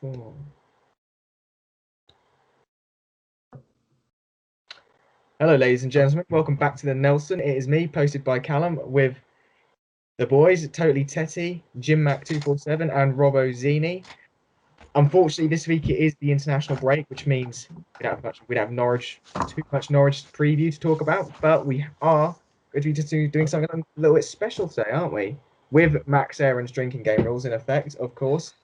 4. Hello, ladies and gentlemen. Welcome back to the Nelson. It is me, posted by Callum, with the boys, Totally Tetty, Jim Mac 247, and Robbo Zini. Unfortunately, this week it is the international break, which means we don't have too much Norwich preview to talk about, but we are going to be just doing something a little bit special today, aren't we? With Max Aaron's drinking game rules in effect, of course.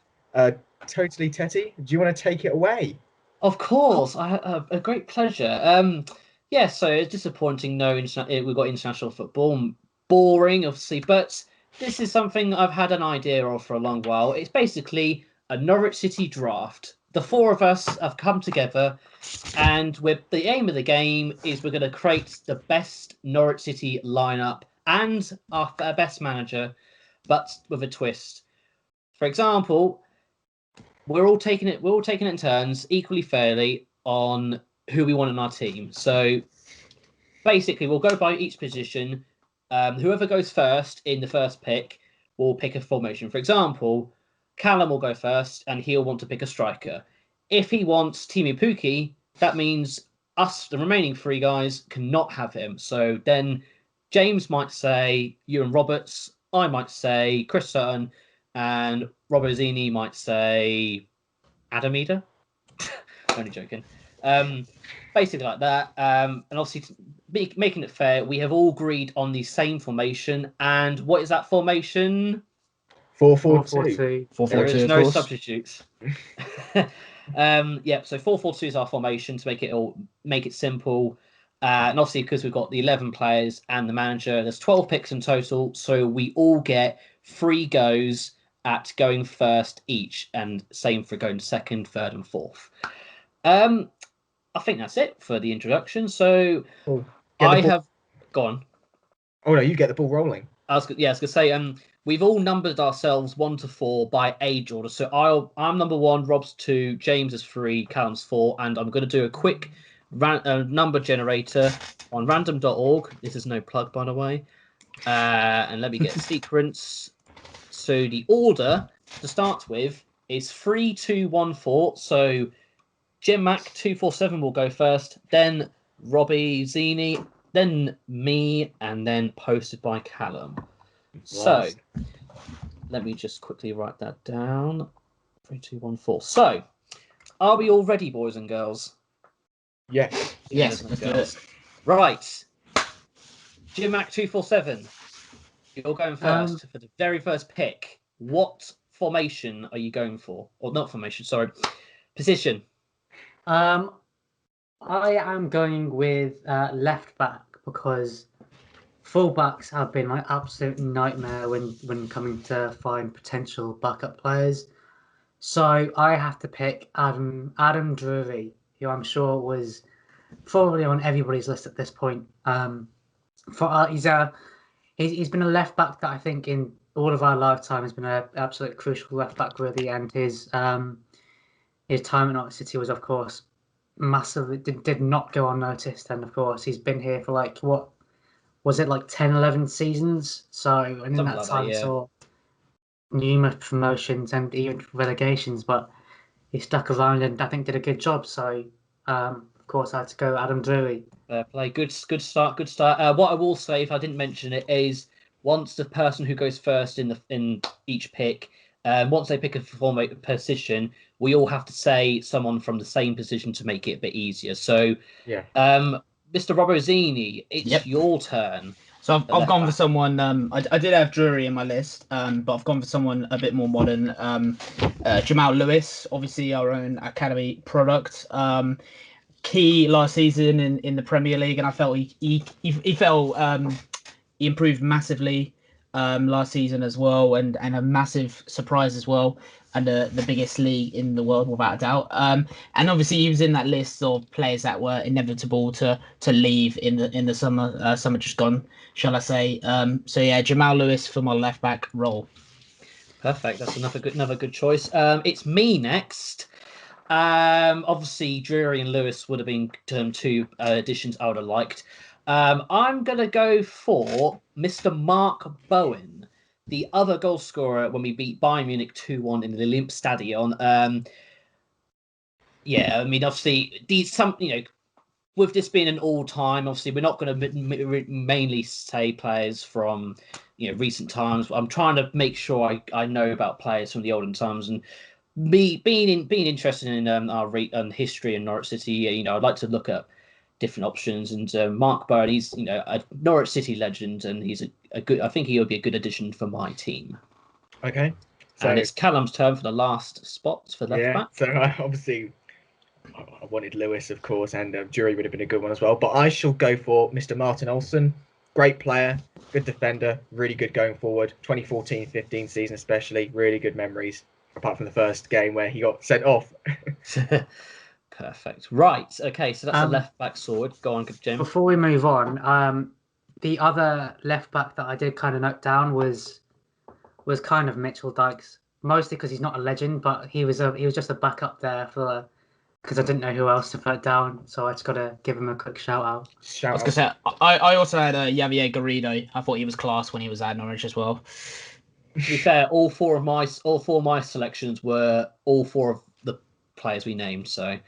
Totally Tetty, do you want to take it away? Of course, I have a great pleasure. Yeah, so it's disappointing. We've got international football. Boring, obviously, but this is something I've had an idea of for a long while. It's basically a Norwich City draft. The four of us have come together, and the aim of the game is we're going to create the best Norwich City lineup and our best manager, but with a twist. For example, we're all taking it in turns, equally fairly, on who we want in our team. So basically, we'll go by each position. Whoever goes first in the first pick will pick a formation. For example, Callum will go first, and he'll want to pick a striker. If he wants Timu Pukki, that means us, the remaining three guys, cannot have him. So then James might say Ewan Roberts, I might say Chris Sutton, and Robozini might say Adam Eder. Only joking. Basically like that. And obviously, making it fair, we have all agreed on the same formation. And what is that formation? 4-4-2. 4-4-2. There is no substitutes. So 4-4-2 is our formation to make it simple. And obviously, because we've got the 11 players and the manager, there's 12 picks in total. So we all get 3 goes at going first each, and same for going second, third, and fourth. I think that's it for the introduction. So I have gone. Oh no, you get the ball rolling. I was going to say, we've all numbered ourselves 1 to 4 by age order. So I'm number 1, Rob's 2, James is 3, Callum's 4, and I'm going to do a quick number generator on random.org. This is no plug, by the way. And let me get a sequence. So the order to start with is 3, 2, 1, 4. So Jim Mac 247 will go first, then Robbie Zini, then me, and then posted by Callum. So let me just quickly write that down. 3, 2, 1, 4. So are we all ready, boys and girls? Yes. Girls. Right. Jim Mac 247. You're going first for the very first pick. What formation are you going for? Or not formation, sorry. Position. I am going with left back because fullbacks have been my absolute nightmare when coming to find potential backup players. So I have to pick Adam Drury, who I'm sure was probably on everybody's list at this point. He's been a left back that I think in all of our lifetime has been an absolute crucial left back, really, and his time at Norwich City was, of course, massively did not go unnoticed, and of course he's been here for like, what was it, like 10, 11 seasons? So, and in that time saw numerous promotions and even relegations, but he stuck around and I think did a good job. So, of course, I had to go Adam Drury. Fair play. Good start. What I will say, if I didn't mention it, is once the person who goes first in each pick, once they pick a position, we all have to say someone from the same position to make it a bit easier. So, Mr. Robozini, it's your turn. So I've gone for someone. I did have Drury in my list, but I've gone for someone a bit more modern. Jamal Lewis, obviously our own academy product. Key last season in the Premier League, and I felt he improved massively last season as well, and a massive surprise as well, and the biggest league in the world without a doubt. And obviously he was in that list of players that were inevitable to leave in the summer just gone, shall I say? So yeah, Jamal Lewis for my left back role. Perfect. That's another good choice. It's me next. Obviously Drury and Lewis would have been two additions I would have liked. I'm gonna go for Mr. Mark Bowen. the other goal scorer when we beat Bayern Munich 2-1 in the Olympiastadion. Yeah, I mean, obviously, with this being an all-time, obviously, we're not going to mainly say players from, recent times. I'm trying to make sure I know about players from the olden times, and me being interested in our history in Norwich City. I'd like to look at different options. And Mark Byrne, he's a Norwich City legend, and he's a good. I think he would be a good addition for my team. Okay. So, and it's Callum's turn for the last spot for left back. So I wanted Lewis, of course, and Drury would have been a good one as well. But I shall go for Mr. Martin Olsen. Great player, good defender, really good going forward. 2014-15 season especially, really good memories, apart from the first game where he got sent off. Perfect. Right. Okay, so that's a left back sword. Go on, Jim. Before we move on, the other left back that I did kind of note down was kind of Mitchell Dykes, mostly because he's not a legend, but he was just a backup there because I didn't know who else to put down, so I just got to give him a quick shout out. I was gonna say, I also had Javier Garrido. I thought he was class when he was at Norwich as well. To be fair, all four of my selections were all four of the players we named, so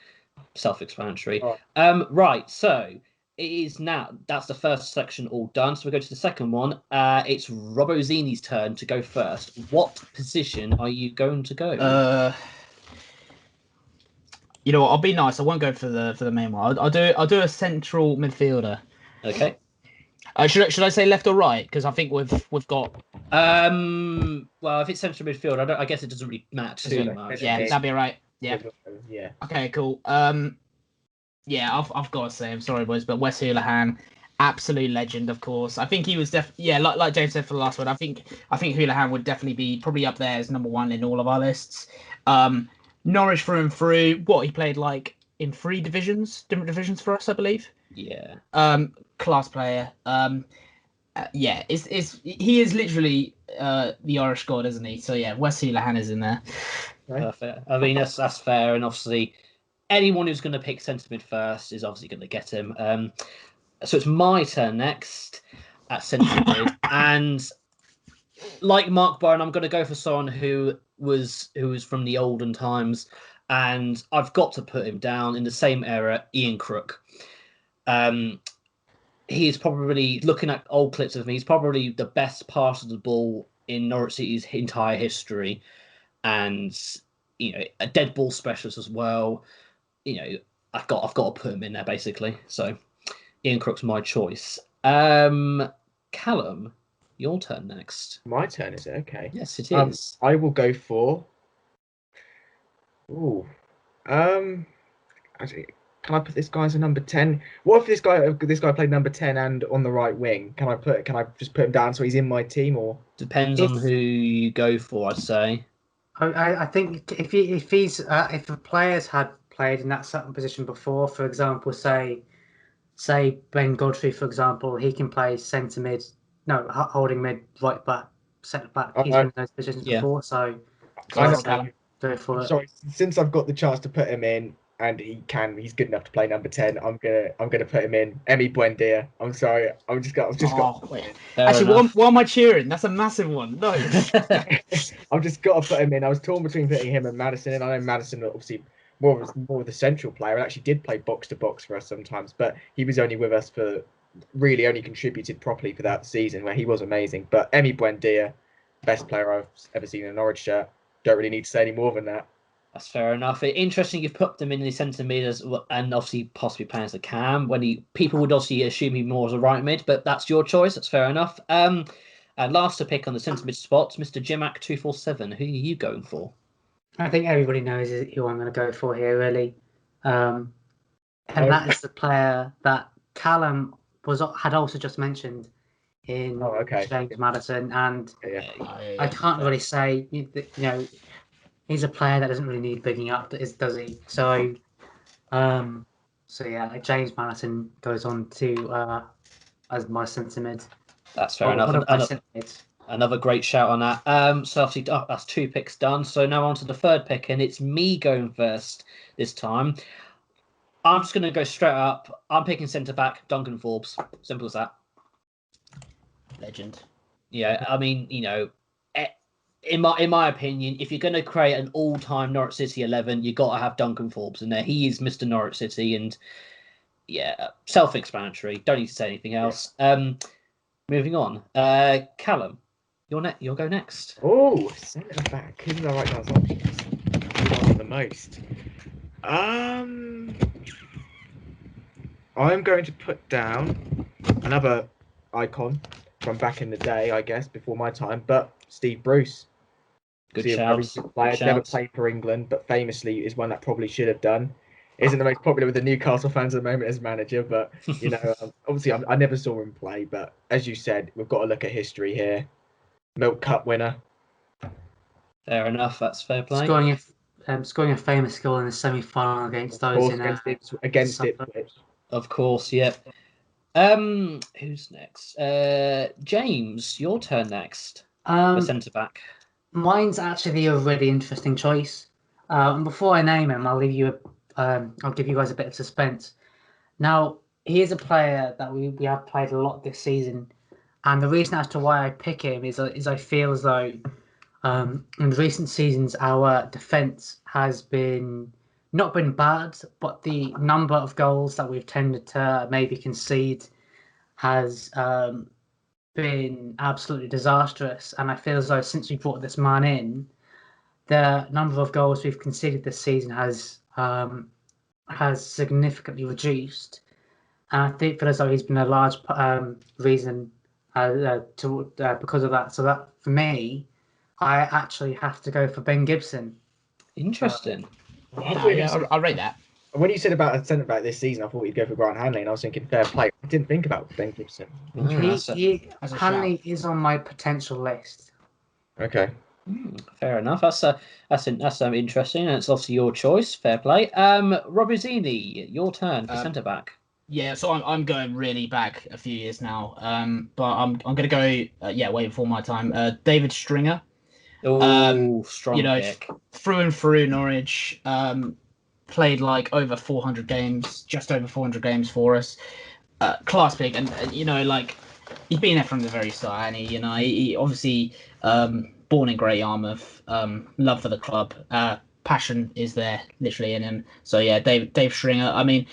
self-explanatory. Oh. Right, so it is now. That's the first selection all done. So we go to the second one. It's Robbo Zini's turn to go first. What position are you going to go? You know what? I'll be nice. I won't go for the main one. I'll do a central midfielder. Okay. Should I say left or right? Because I think we've got. Well, if it's central midfield, I guess it doesn't really matter too much. Yeah, that'd be right. Yeah. Yeah. Okay. Cool. Yeah, I've got to say, I'm sorry, boys, but Wes Houlihan, absolute legend, of course. I think he was like James said for the last one. I think Houlihan would definitely be probably up there as number one in all of our lists. Norwich through and through. What he played like in different divisions for us, I believe. Yeah. Class player. Yeah, he is literally the Irish god, isn't he? So yeah, Wes Houlihan is in there. Right. Perfect. I mean, that's fair, and obviously, anyone who's going to pick centre mid first is obviously going to get him. So it's my turn next at centre mid, and like Mark Byrne, I'm going to go for someone who was from the olden times, and I've got to put him down in the same era. Ian Crook. He is probably, looking at old clips of him, he's probably the best passer of the ball in Norwich City's entire history, and a dead ball specialist as well. I've got to put him in there basically. So Ian Crook's my choice. Callum, your turn next. My turn, is it? Okay. Yes, it is. I will go for. Actually, can I put this guy as a number 10? What if this guy played number 10 and on the right wing? Can I just put him down so he's in my team, or depends on who you go for? I'd say. I think if the players had played in that certain position before, for example, say Ben Godfrey, for example, he can play centre mid, holding mid, right back, centre back. He's been in those positions before, so I know. go for it. Sorry, since I've got the chance to put him in, and he's good enough to play number 10. I'm gonna put him in. Emi Buendia. I'm sorry. I've just got. Actually, why am I cheering? That's a massive one. No. I've just got to put him in. I was torn between putting him and Madison, and I know Madison obviously more of the central player, and actually did play box to box for us sometimes, but he was only with us for really only contributed properly for that season where he was amazing. But Emi Buendia, best player I've ever seen in a Norwich shirt. Don't really need to say any more than that. That's fair enough. Interesting you've put them in the centre mid as well, and obviously possibly playing as a cam when people would obviously assume he more as a right mid, but that's your choice. That's fair enough. And last to pick on the centre mid spot, Mr. Jimac 247. Who are you going for? I think everybody knows who I'm going to go for here, really, and that is the player that Callum had also just mentioned in James Madison, and I can't really say he's a player that doesn't really need bigging up, does he? So, yeah, James Madison goes on to as my centre mid. That's fair enough. Another great shout on that. So obviously that's two picks done. So now on to the third pick, and it's me going first this time. I'm just going to go straight up. I'm picking centre back Duncan Forbes. Simple as that. Legend. Yeah, I mean, in my opinion, if you're going to create an all-time Norwich City 11, you got to have Duncan Forbes in there. He is Mr. Norwich City, and yeah, self-explanatory. Don't need to say anything else. Moving on, Callum, you'll go next. Oh, centre back. Who did I write down as options? Who do I want the most? I'm going to put down another icon from back in the day, I guess, before my time, but Steve Bruce. Good shout. I'd never played for England, but famously is one that probably should have done. Isn't the most popular with the Newcastle fans at the moment as manager, but obviously I never saw him play. But as you said, we've got to look at history here. Milk Cup winner. Fair enough. That's fair play. Scoring a famous goal in the semi-final against those against Ipswich. Of course, yeah. Who's next? James, your turn next. The centre back. Mine's actually a really interesting choice. And before I name him, I'll give you guys a bit of suspense. Now, he is a player that we have played a lot this season, and the reason as to why I pick him is I feel as though in recent seasons our defence has not been bad, but the number of goals that we've tended to maybe concede has been absolutely disastrous. And I feel as though since we brought this man in, the number of goals we've conceded this season has significantly reduced. And I feel as though he's been a large reason because of that. So that, for me, I actually have to go for Ben Gibson. Interesting. I'll rate that. When you said about a centre back this season, I thought you'd go for Grant Hanley, and I was thinking fair play. I didn't think about Ben Gibson. Hanley is on my potential list. Okay. Fair enough. That's interesting, and it's obviously your choice. Fair play. Robertini, your turn for centre back. Yeah, so I'm going really back a few years now. But I'm going to go way before my time. David Stringer. Oh, strong pick. Through and through Norwich. Played like over 400 games, just over 400 games for us. Class pick, and he's been there from the very start, and he obviously born in Great Yarmouth, love for the club, passion is there literally in him. So yeah, Dave Stringer. I mean,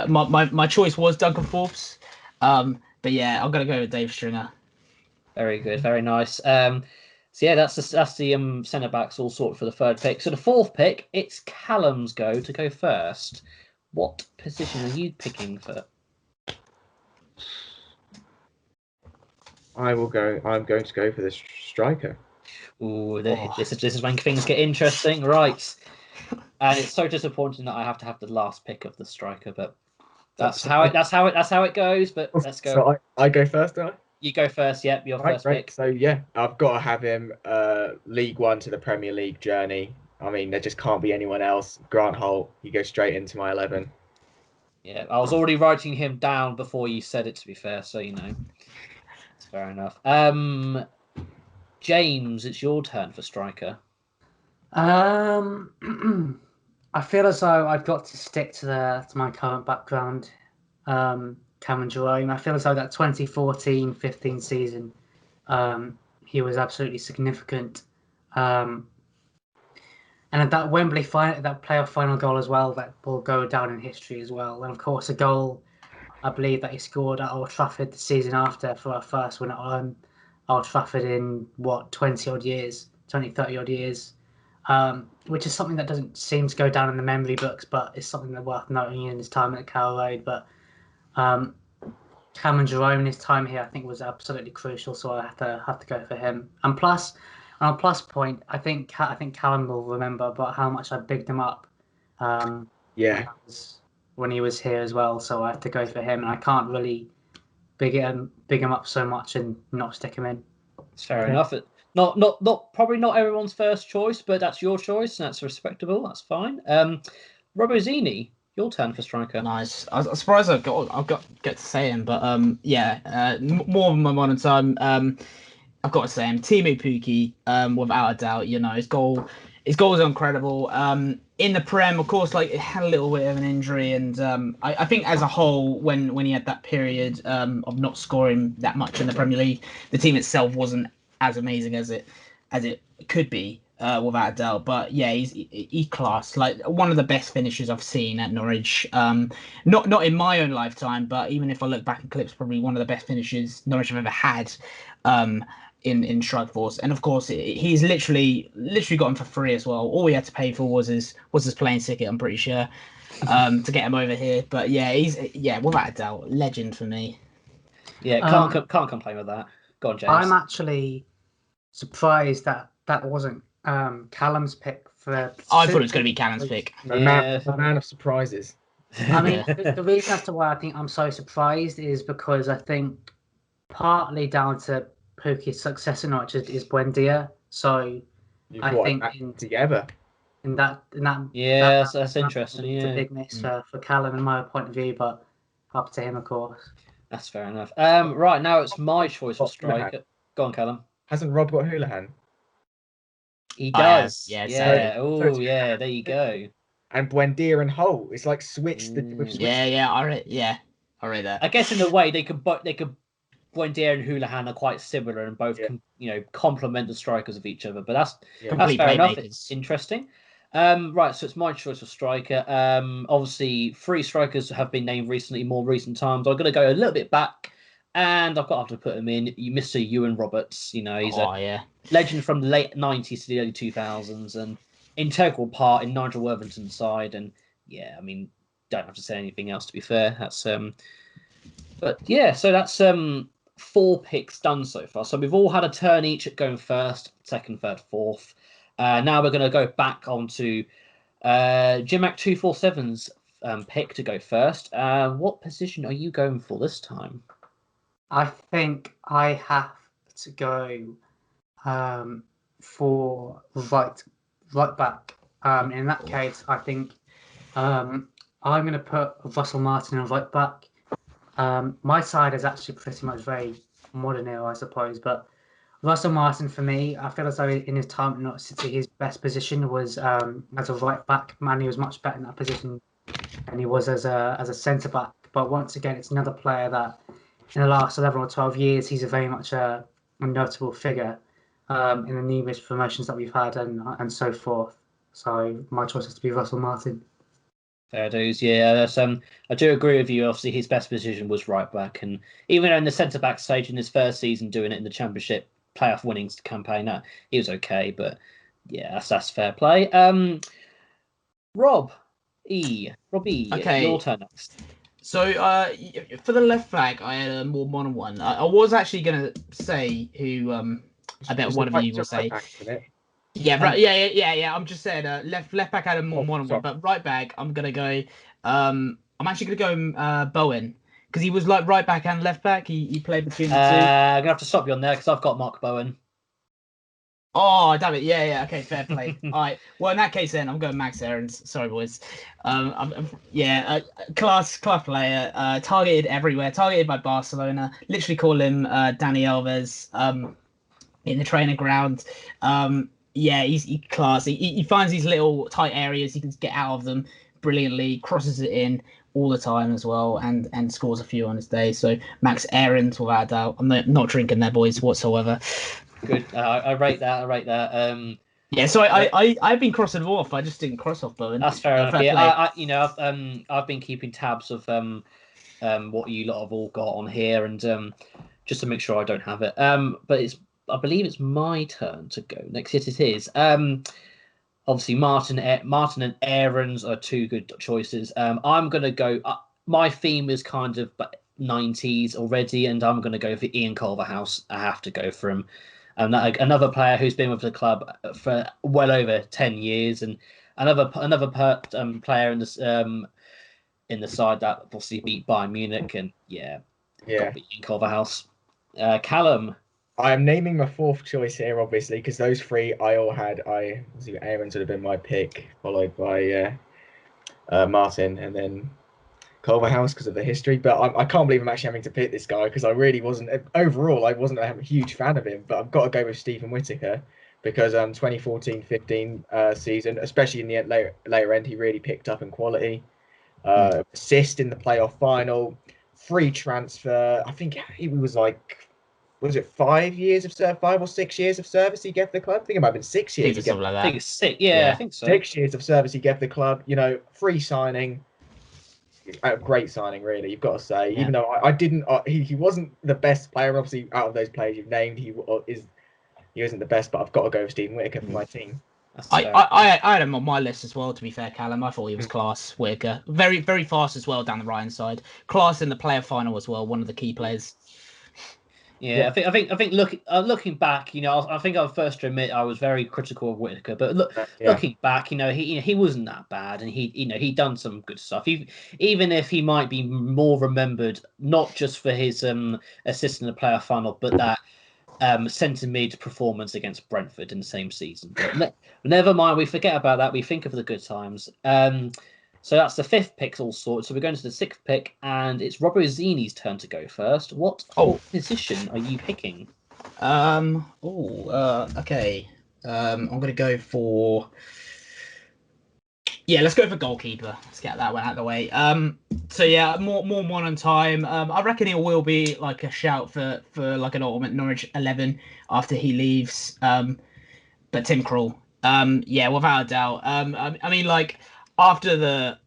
my choice was Duncan Forbes, but yeah, I'm gonna go with Dave Stringer. Very good, very nice. So yeah, that's the centre backs all sorted for the third pick. So the fourth pick, it's Callum's go first. What position are you picking for? I'm going to go for this striker. Ooh, this is when things get interesting, right? And it's so disappointing that I have to have the last pick of the striker, but that's how it goes. But let's go. So I go first, don't I? You go first. Yep, your first pick. So yeah, I've got to have him. League One to the Premier League journey. I mean, there just can't be anyone else. Grant Holt. You go straight into my 11. Yeah, I was already writing him down before you said it. To be fair, so it's fair enough. James, it's your turn for striker. I feel as though I've got to stick to my current background. Cameron Jerome. I feel as though that 2014-15 season, he was absolutely significant. And that Wembley that playoff final goal as well, that will go down in history as well. And of course, a goal, I believe, that he scored at Old Trafford the season after for our first win at Old Trafford in 30 odd years, which is something that doesn't seem to go down in the memory books, but it's something that's worth noting in his time at Carrow Road. But Cameron Jerome in his time here, I think, was absolutely crucial, so I have to go for him. And plus, on a plus point, I think Callum will remember about how much I bigged him up. When he was here as well, so I have to go for him, and I can't really big him up so much and not stick him in. It's fair enough. Not probably not everyone's first choice, but that's your choice, and that's respectable. That's fine. Robertini, your turn for striker. Nice. I was surprised I get to say him, but more of my modern time. I've got to say him, Timu Pukki, without a doubt. His goals are incredible. In the Prem, of course, it had a little bit of an injury, and I think as a whole, when he had that period of not scoring that much in the Premier League, the team itself wasn't as amazing as it as it could be, without a doubt. But yeah, he's class. Like one of the best finishers I've seen at Norwich. Not in my own lifetime, but even if I look back at clips, probably one of the best finishers Norwich have ever had. In Strike Force, and of course he's literally got him for free as well. All we had to pay for was his plane ticket, I'm pretty sure, to get him over here. But yeah, he's without a doubt legend for me. Yeah, can't complain with that. Go on, James. I'm actually surprised that wasn't Callum's pick for. I thought it was going to be Callum's pick. A man of surprises. I mean, the reason as to why I think I'm so surprised is because I think partly down to Pukki's success in Norwich is Buendia. So You've I think together. In that that's interesting. It's a big miss for Callum in my point of view, but up to him, of course. That's fair enough. Right now it's my choice for striker. Go on, Callum. Hasn't Rob got Houlihan? He does. Yeah. Oh, yeah. There you go. And Buendia and Hull. It's like switched. I read that. I guess in a way they could Buendia and Houlihan are quite similar and both complement the strikers of each other. But that's fair enough. It's interesting. Right, so it's my choice for striker. Obviously, 3 strikers have been named recently, more recent times. I'm going to go a little bit back, and I've got to put him in. Mr. Ewan Roberts. He's a legend from the late 90s to the early 2000s, and integral part in Nigel Worthington's side. And yeah, I mean, don't have to say anything else. To be fair, that's But yeah, so that's 4 picks done so far. So we've all had a turn each at going first, second, third, fourth. Now we're going to go back onto Jimac 247's pick to go first. What position are you going for this time? I think I have to go for right back. In that case, I think I'm going to put Russell Martin in right back. My side is actually pretty much very modern era, I suppose, but Russell Martin, for me, I feel as though in his time at Norwich City, his best position was as a right back. Man, he was much better in that position than he was as a centre back. But once again, it's another player that in the last 11 or 12 years, he's a very much a notable figure in the numerous promotions that we've had and so forth. So my choice has to be Russell Martin. Fair dues, yeah. That's, I do agree with you. Obviously, his best position was right back, and even in the centre back stage in his first season, doing it in the Championship playoff winnings campaign, he was okay. But yeah, that's fair play. Rob E. Okay, your turn next. So for the left back, I had a more modern one. I was actually gonna say who I bet one of you will say. Yeah, right. Yeah. I'm just saying, left back had a more modern one, but right back, I'm gonna go. I'm actually gonna go Bowen because he was like right back and left back. He played between the two. I'm gonna have to stop you on there because I've got Mark Bowen. Oh, damn it! Yeah. Okay, fair play. All right. Well, in that case, then I'm going Max Aarons. Sorry, boys. Class player. Targeted everywhere. Targeted by Barcelona. Literally call him Dani Alves. In the training ground. Yeah, he's class. He finds these little tight areas. He can get out of them brilliantly. Crosses it in all the time as well, and scores a few on his day. So Max Aarons, without a doubt. I'm not drinking there, boys, whatsoever. Good. I rate that. Yeah. So I've been crossing them off. I just didn't cross off Bowen. That's fair enough. Yeah. I've been keeping tabs of what you lot have all got on here, and just to make sure I don't have it. But I believe it's my turn to go next. Yes, it is. Obviously, Martin and Aarons are 2 good choices. I'm going to go... my theme is kind of 90s already, and I'm going to go for Ian Culverhouse. I have to go for him. Another player who's been with the club for well over 10 years, and another player in the side that obviously beat Bayern Munich, and Ian Culverhouse. Callum... I am naming my 4th choice here, obviously, because those 3 I all had. Aarons would have been my pick, followed by Martin, and then Culverhouse because of the history. But I can't believe I'm actually having to pick this guy because I really wasn't. Overall, I wasn't a huge fan of him, but I've got to go with Stephen Whitaker because 2014-15 season, especially in the later end, he really picked up in quality. Assist in the playoff final, free transfer. I think he was like was it 5 years of 5 or 6 years of service he gave the club? I think it might have been 6 I years. think it's he something like I think that. it's 6. Yeah, Yeah. I think so. 6 years of service he gave the club. You know, free signing. A great signing, really. You've got to say. Yeah. Even though I didn't, he wasn't the best player. Obviously, out of those players you've named, he isn't the best. But I've got to go with Stephen Whitaker for my team. I had him on my list as well, to be fair, Callum. I thought he was class, Whitaker. Very, very fast as well down the right-hand side. Class in the player final as well, one of the key players. Yeah, I think looking back, you know, I think I first to admit I was very critical of Whitaker, but looking back, you know, he wasn't that bad, and he done some good stuff. Even if he might be more remembered not just for his assist in the player final, but that centre mid performance against Brentford in the same season. But never mind, we forget about that. We think of the good times. So that's the 5th pick all sorted. So we're going to the 6th pick, and it's Robbo-Zini's turn to go first. What position are you picking? Okay. I'm going to go for... Yeah, let's go for goalkeeper. Let's get that one out of the way. So yeah, more modern time. I reckon it will be like a shout for like an ultimate Norwich 11 after he leaves. But Tim Krul. Yeah, without a doubt. I mean, like after that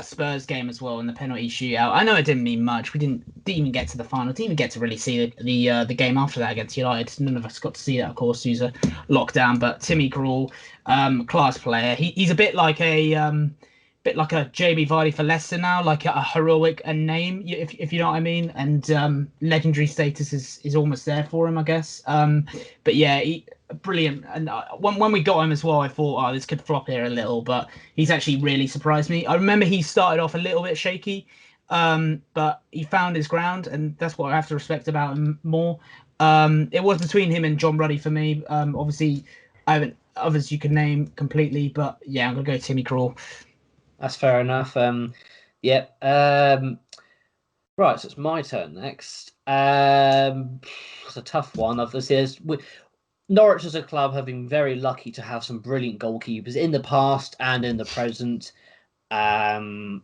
Spurs game as well in the penalty shootout. I know it didn't mean much. We didn't even get to the final. Didn't even get to really see the game after that against United. None of us got to see that, of course, due to lockdown. But Timmy Krul, class player. He's a bit like a Jamie Vardy for Leicester now, like a heroic name, if you know what I mean. And legendary status is almost there for him, I guess. But yeah, brilliant. And when we got him as well, I thought, oh, this could flop here a little, but he's actually really surprised me. I remember he started off a little bit shaky, but he found his ground, and that's what I have to respect about him more. It was between him and John Ruddy for me. Obviously, I haven't others you can name completely, but yeah, I'm gonna go Timmy Krul. That's fair enough. Yep. Right, so it's my turn next. It's a tough one. Obviously, Norwich as a club have been very lucky to have some brilliant goalkeepers in the past and in the present. I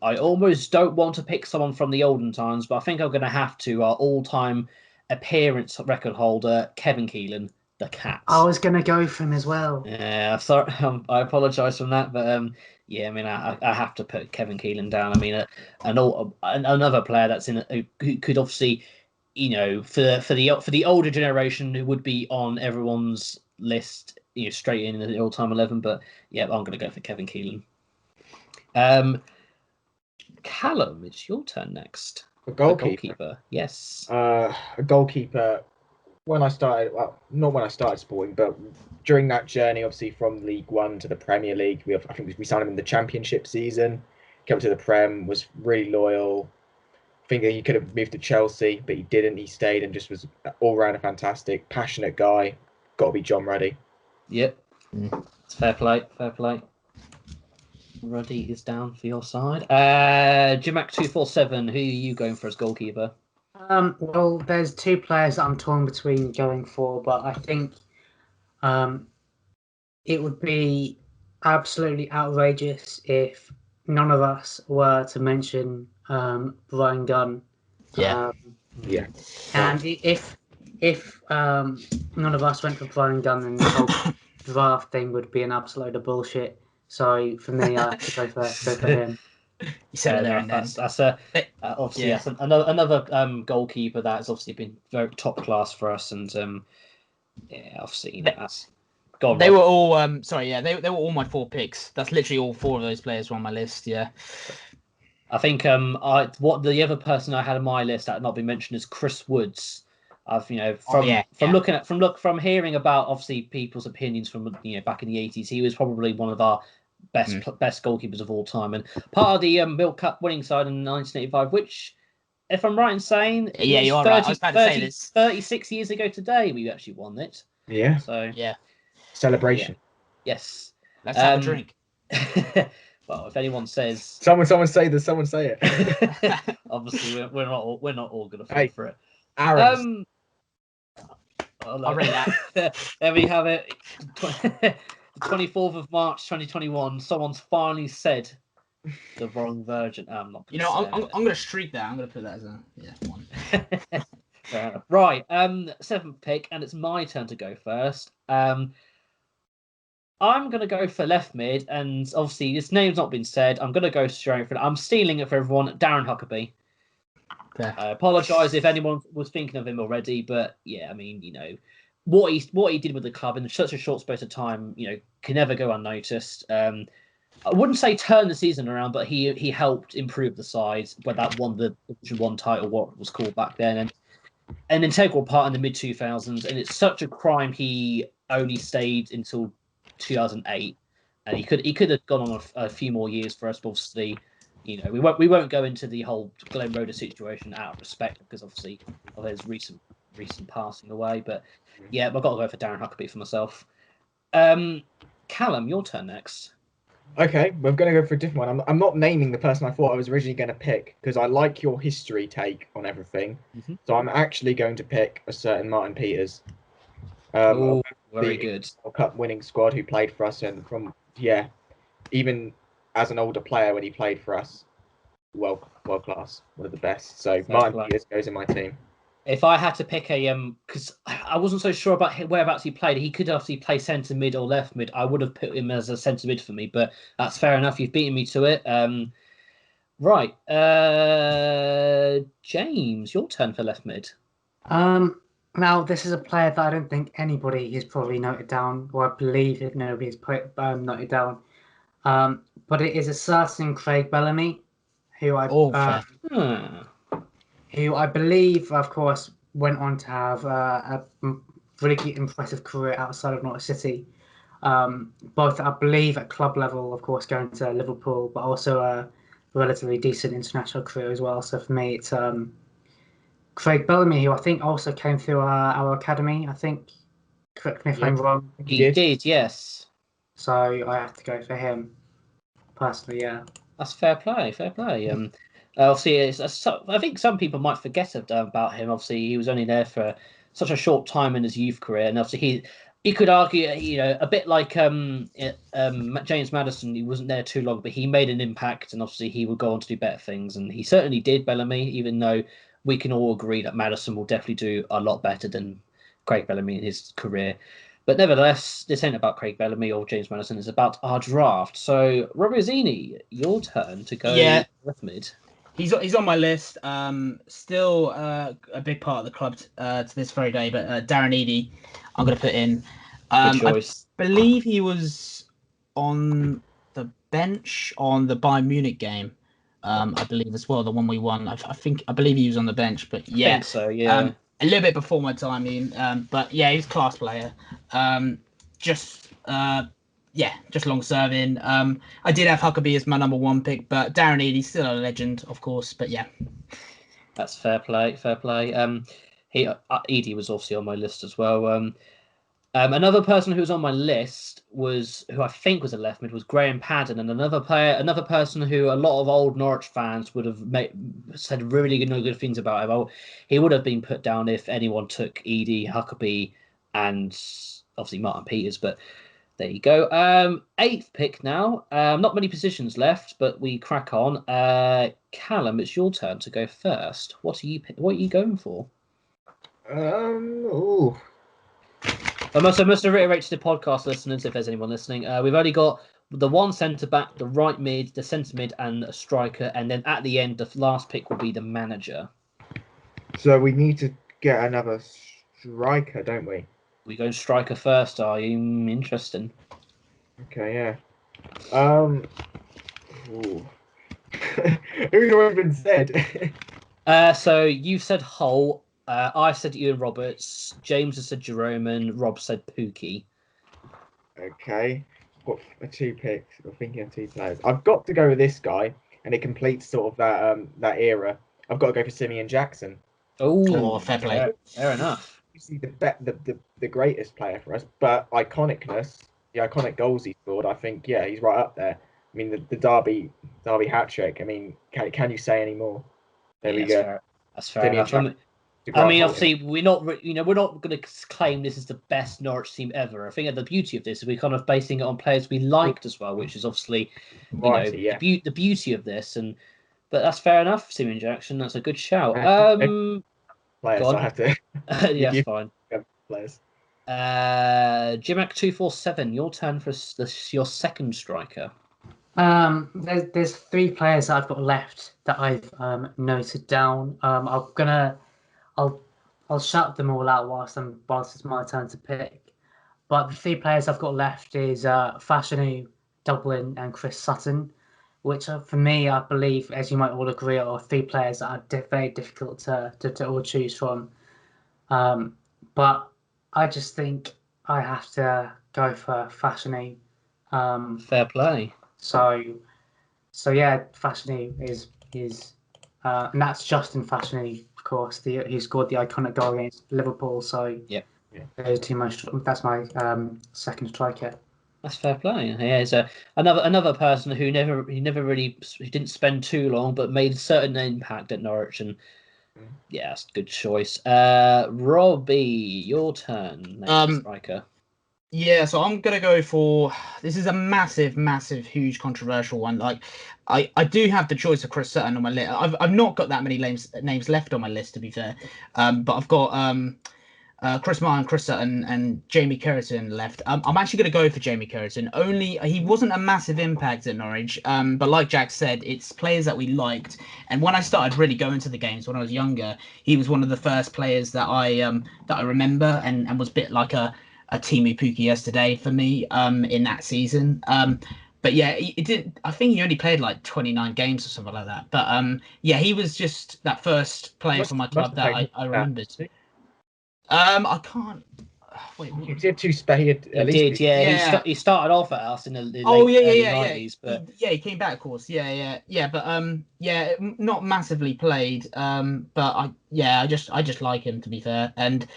almost don't want to pick someone from the olden times, but I think I'm going to have to. Our all-time appearance record holder, Kevin Keelan, the Cat. I was going to go for him as well. Yeah, sorry, I apologise for that, but yeah, I mean, I have to put Kevin Keelan down. I mean, another player that's who could obviously, you know, for the older generation, who would be on everyone's list, you know, straight in the all-time 11. But yeah, I'm going to go for Kevin Keelan. Callum, it's your turn next. A goalkeeper. Yes. A goalkeeper. When I started, well, not when I started sporting, but during that journey, obviously from League One to the Premier League, I think we signed him in the Championship season. Came to the Prem, was really loyal. I think he could have moved to Chelsea, but he didn't. He stayed and just was all round a fantastic, passionate guy. Got to be John Ruddy. Yep, it's fair play. Fair play. Ruddy is down for your side. Jimac247, who are you going for as goalkeeper? Well, there's 2 players that I'm torn between going for, but I think it would be absolutely outrageous if none of us were to mention Brian Gunn. Yeah. Yeah. And if none of us went for Brian Gunn, then the whole draft thing would be an absolute of bullshit. So for me, I have to go for him. You said it there and then. That's obviously that's another goalkeeper that's obviously been very top class for us, and yeah, obviously, you know, that's. They were all they were all my 4 picks. That's literally all 4 of those players were on my list. Yeah. I think what the other person I had on my list that had not been mentioned is Chris Woods. I've from hearing about obviously people's opinions from back in the 80s, he was probably one of our best goalkeepers of all time, and part of the Milk Cup winning side in 1985, which, if I'm right in saying, yeah, you are right. I was about to say this. 36 years ago today, we actually won it. Yeah. So yeah, celebration. Yeah. Yes. Let's have a drink. Well, if anyone says someone say this, someone say it. Obviously, we're not all going to fall for it. Aaron. I'll read that. There we have it. The 24th of March 2021. Someone's finally said the wrong version. I'm not. I'm going to streak that. I'm going to put that as a one. Fair enough. Right, 7th pick, and it's my turn to go first. I'm going to go for left mid, and obviously this name's not been said. I'm going to go straight for it. I'm stealing it for everyone. Darren Huckabee. Fair. I apologise if anyone was thinking of him already, but yeah, I mean, what he did with the club in such a short space of time, can never go unnoticed. I wouldn't say turn the season around, but he helped improve the side when that won the Division 1 title, what was called back then, and an integral part in the mid 2000s. And it's such a crime he only stayed until 2008, and he could have gone on a few more years for us. But obviously, we won't go into the whole Glenn Roeder situation out of respect because obviously of his recent passing away. But yeah, I've got to go for Darren Huckabee for myself. Callum, your turn next. Okay, we're going to go for a different one. I'm not naming the person I thought I was originally going to pick because I like your history take on everything. Mm-hmm. So I'm actually going to pick a certain Martin Peters. Very good. World Cup winning squad who played for us, and even as an older player when he played for us, world class, one of the best. So Martin Peters goes in my team. If I had to pick because I wasn't so sure about whereabouts he played, he could obviously play centre mid or left mid. I would have put him as a centre mid for me, but that's fair enough. You've beaten me to it. Right, James, your turn for left mid. Now this is a player that I don't think anybody has probably noted down, or I believe if nobody's noted down. But it is a certain Craig Bellamy, who I believe, of course, went on to have a really impressive career outside of Norwich City. Both, I believe, at club level, of course, going to Liverpool, but also a relatively decent international career as well. So for me, it's Craig Bellamy, who I think also came through our academy. I think, correct me if I'm wrong. He did, yes. So I have to go for him, personally, yeah. That's fair play, fair play. Obviously, I think some people might forget about him. Obviously, he was only there for such a short time in his youth career, and obviously he could argue, a bit like James Maddison. He wasn't there too long, but he made an impact, and obviously he would go on to do better things, and he certainly did. Bellamy, even though we can all agree that Maddison will definitely do a lot better than Craig Bellamy in his career. But nevertheless, this ain't about Craig Bellamy or James Maddison. It's about our draft. So, Robozzini, your turn to go left mid. He's on my list. Still a big part of the club to this very day. But Darren Eadie, I'm going to put in. Good choice. I believe he was on the bench on the Bayern Munich game. I believe as well, the one we won. I believe he was on the bench. But yeah, I think so. Yeah. A little bit before my time, but yeah, he's a class player. Just long serving. I did have Huckabee as my number 1 pick, but Darren Eadie's still a legend, of course. But yeah, that's fair play. Fair play. Eadie was obviously on my list as well. Another person who was on my list who I think was a left mid was Graham Padden, and another person who a lot of old Norwich fans would have said really good things about him. Well, he would have been put down if anyone took Eadie, Huckabee, and obviously Martin Peters. But there you go. 8th pick now. Not many positions left, but we crack on. Callum, it's your turn to go first. What are you going for? I must reiterate to the podcast listeners, if there's anyone listening, we've only got the one centre-back, the right mid, the centre-mid, and a striker. And then at the end, the last pick will be the manager. So we need to get another striker, don't we? We go striker first, are you? Interesting. Okay, yeah. Who's already been said? So you said Hull. I said Ian Roberts. James has said Jerome, and Rob said Pookie. Okay. Got 2 picks. I'm thinking of 2 players. I've got to go with this guy, and it completes sort of that era. I've got to go for Simeon Jackson. Oh, fair play. Fair enough. Obviously the greatest player for us, but iconicness, the iconic goals he scored, I think, he's right up there. I mean, the Derby hat trick. I mean, can you say any more? There we go. That's fair enough. I mean, obviously, we're not going to claim this is the best Norwich team ever. I think the beauty of this is we're kind of basing it on players we liked as well, which is obviously, the beauty of this. But that's fair enough, Simeon Jackson. That's a good shout. players. Go So on. I have to Yeah, you- that's fine. players. Jimac247, your turn for your second striker. There's three players that I've got left that I've noted down. I'll shout them all out whilst it's my turn to pick. But the three players I've got left is Fashanu, Dublin, and Chris Sutton, which for me, I believe, as you might all agree, are three players that are very difficult to all choose from. But I just think I have to go for Fashanu. Fair play. So yeah, Fashanu is and that's Justin Fashanu, of course, who scored the iconic goal against Liverpool. So Yep. those two that's my second striker. That's fair play. Yeah, it's another person who didn't spend too long, but made a certain impact at Norwich, and yeah, that's a good choice. Robbie, your turn. Next striker. Yeah, so I'm gonna go for this is a massive, huge, controversial one. Like, I do have the choice of Chris Sutton on my list. I've not got that many names left on my list, to be fair. But I've got Chris Martin, Chris Sutton, and Jamie Curtin left. I'm actually gonna go for Jamie Curtin. Only he wasn't a massive impact at Norwich. But like Jack said, it's players that we liked. And when I started really going to the games when I was younger, he was one of the first players that I remember and was a bit like a Timu Puki yesterday for me in that season. But yeah, it did. I think he only played like 29 games or something like that. But yeah, he was just that first player for my club that I remembered. I can't. Wait, He did two He had at least did, yeah. Yeah. He started off at us in the late early 90s, but he came back, of course. Yeah. But yeah, not massively played. But I just like him, to be fair. And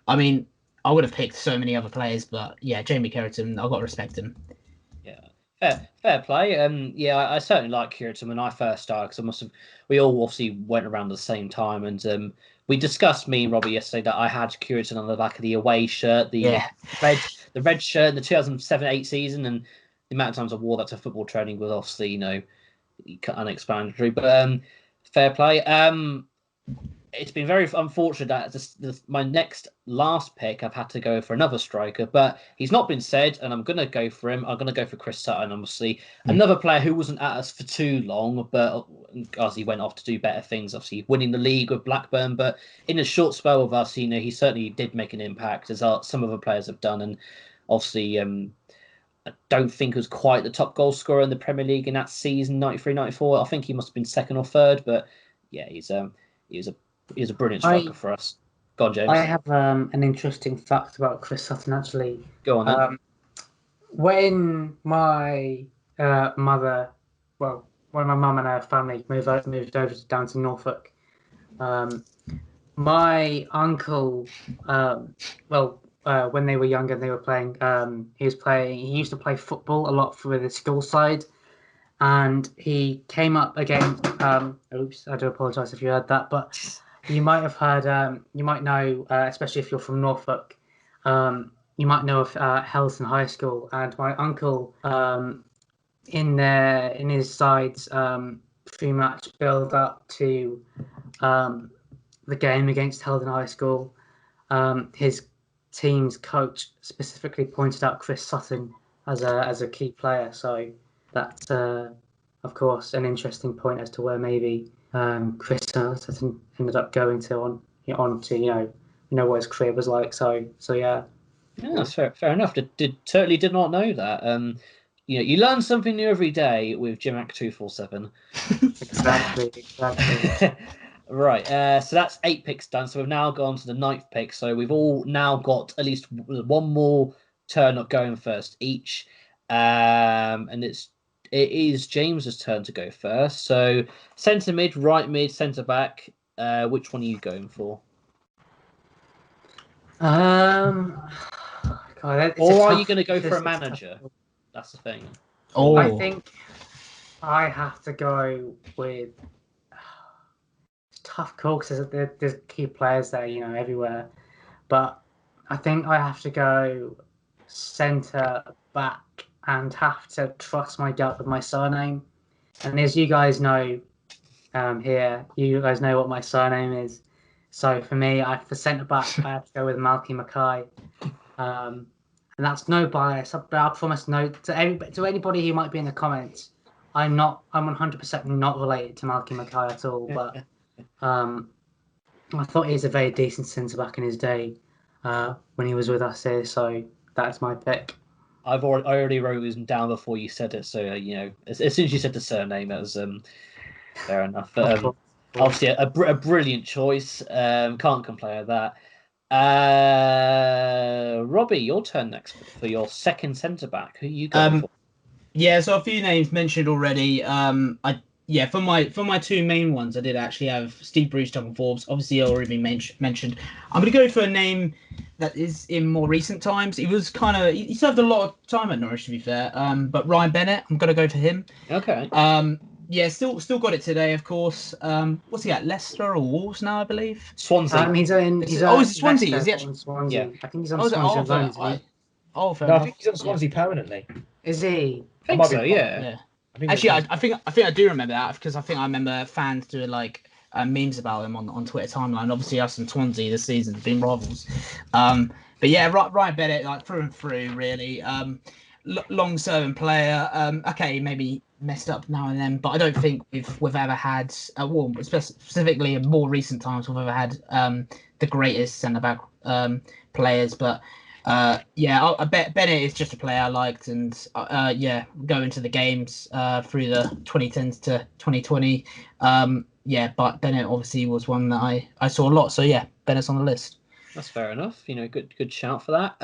I mean, I would have picked so many other players, but yeah, Jamie Curtin, I've got to respect him. Yeah, fair play. Yeah, I certainly like Curtin when I first started, because we all obviously went around at the same time, and we discussed, me and Robbie, yesterday, that I had Curtin on the back of the away shirt, the red shirt in the 2007-8 season, and the amount of times I wore that to football training was obviously unexplanatory. But fair play. It's been very unfortunate that my last pick, I've had to go for another striker, but he's not been said, and I'm going to go for him. I'm going to go for Chris Sutton, obviously. Another player who wasn't at us for too long, but as he went off to do better things, obviously winning the league with Blackburn, but in a short spell with us, he certainly did make an impact, as some other players have done, and obviously I don't think he was quite the top goal scorer in the Premier League in that season, 93-94. I think he must have been second or third, but yeah, he's a brilliant striker for us. Go on, James. I have an interesting fact about Chris Sutton, actually. Go on, then. When my mother, when my mum and her family moved over down to Norfolk, my uncle, when they were younger, they were playing. He used to play football a lot for the school side, and he came up against. Oops, I do apologise if you heard that, but you might have heard. You might know, especially if you're from Norfolk. You might know of Helson High School, and my uncle, in his side's pre-match build up to the game against Helson High School, his team's coach specifically pointed out Chris Sutton as a key player. So that's of course an interesting point as to where maybe Chris Sutton ended up going to on to what his career was like. So yeah. Yeah, that's fair enough. Totally did not know that. You learn something new every day with Jimac247. Exactly. Right. So that's 8 picks done. So we've now gone to the 9th pick. So we've all now got at least one more turn up going first each. And it is James's turn to go first. So centre mid, right mid, centre back. Which one are you going for? God, or are you going to go for a manager? That's the thing. I think I have to go with. It's a tough call because there's key players there, everywhere. But I think I have to go centre back and have to trust my gut with my surname. And as you guys know, you guys know what my surname is. So for me, for centre back, I have to go with Malky Mackay. And that's no bias. I promise no to anybody who might be in the comments. I'm 100% not related to Malky Mackay at all. But I thought he was a very decent centre back in his day when he was with us here. So that's my pick. I already wrote him down before you said it. So as soon as you said the surname, that was fair enough. But obviously a brilliant choice. Can't complain with that. Robbie, your turn next for your second centre back. Who you going for? Yeah, so a few names mentioned already. For my two main ones, I did actually have Steve Bruce, Duncan Forbes. Obviously, already been mentioned. I'm going to go for a name that is in more recent times. He served a lot of time at Norwich, to be fair. But Ryan Bennett, I'm going to go for him. Okay. Still got it today, of course. What's he at? Leicester or Wolves now, I believe. Swansea. He's is it Swansea? Is he actually? Swansea. Yeah. I think he's on Swansea loan, isn't he? Fair No, enough. I think he's on Swansea permanently. Is he? I think so. Yeah. Actually, I think I do remember that because I think I remember fans doing like memes about him on Twitter timeline. Obviously, us and Swansea this season have been rivals. But yeah, Ryan Bennett, like through and through, really. Long-serving player. Okay, maybe messed up now and then, but I don't think we've ever had, specifically in more recent times, we've ever had the greatest centre-back players. But I bet Bennett is just a player I liked, and going to the games through the 2010s to 2020. But Bennett obviously was one that I saw a lot. So yeah, Bennett's on the list. That's fair enough. Good shout for that.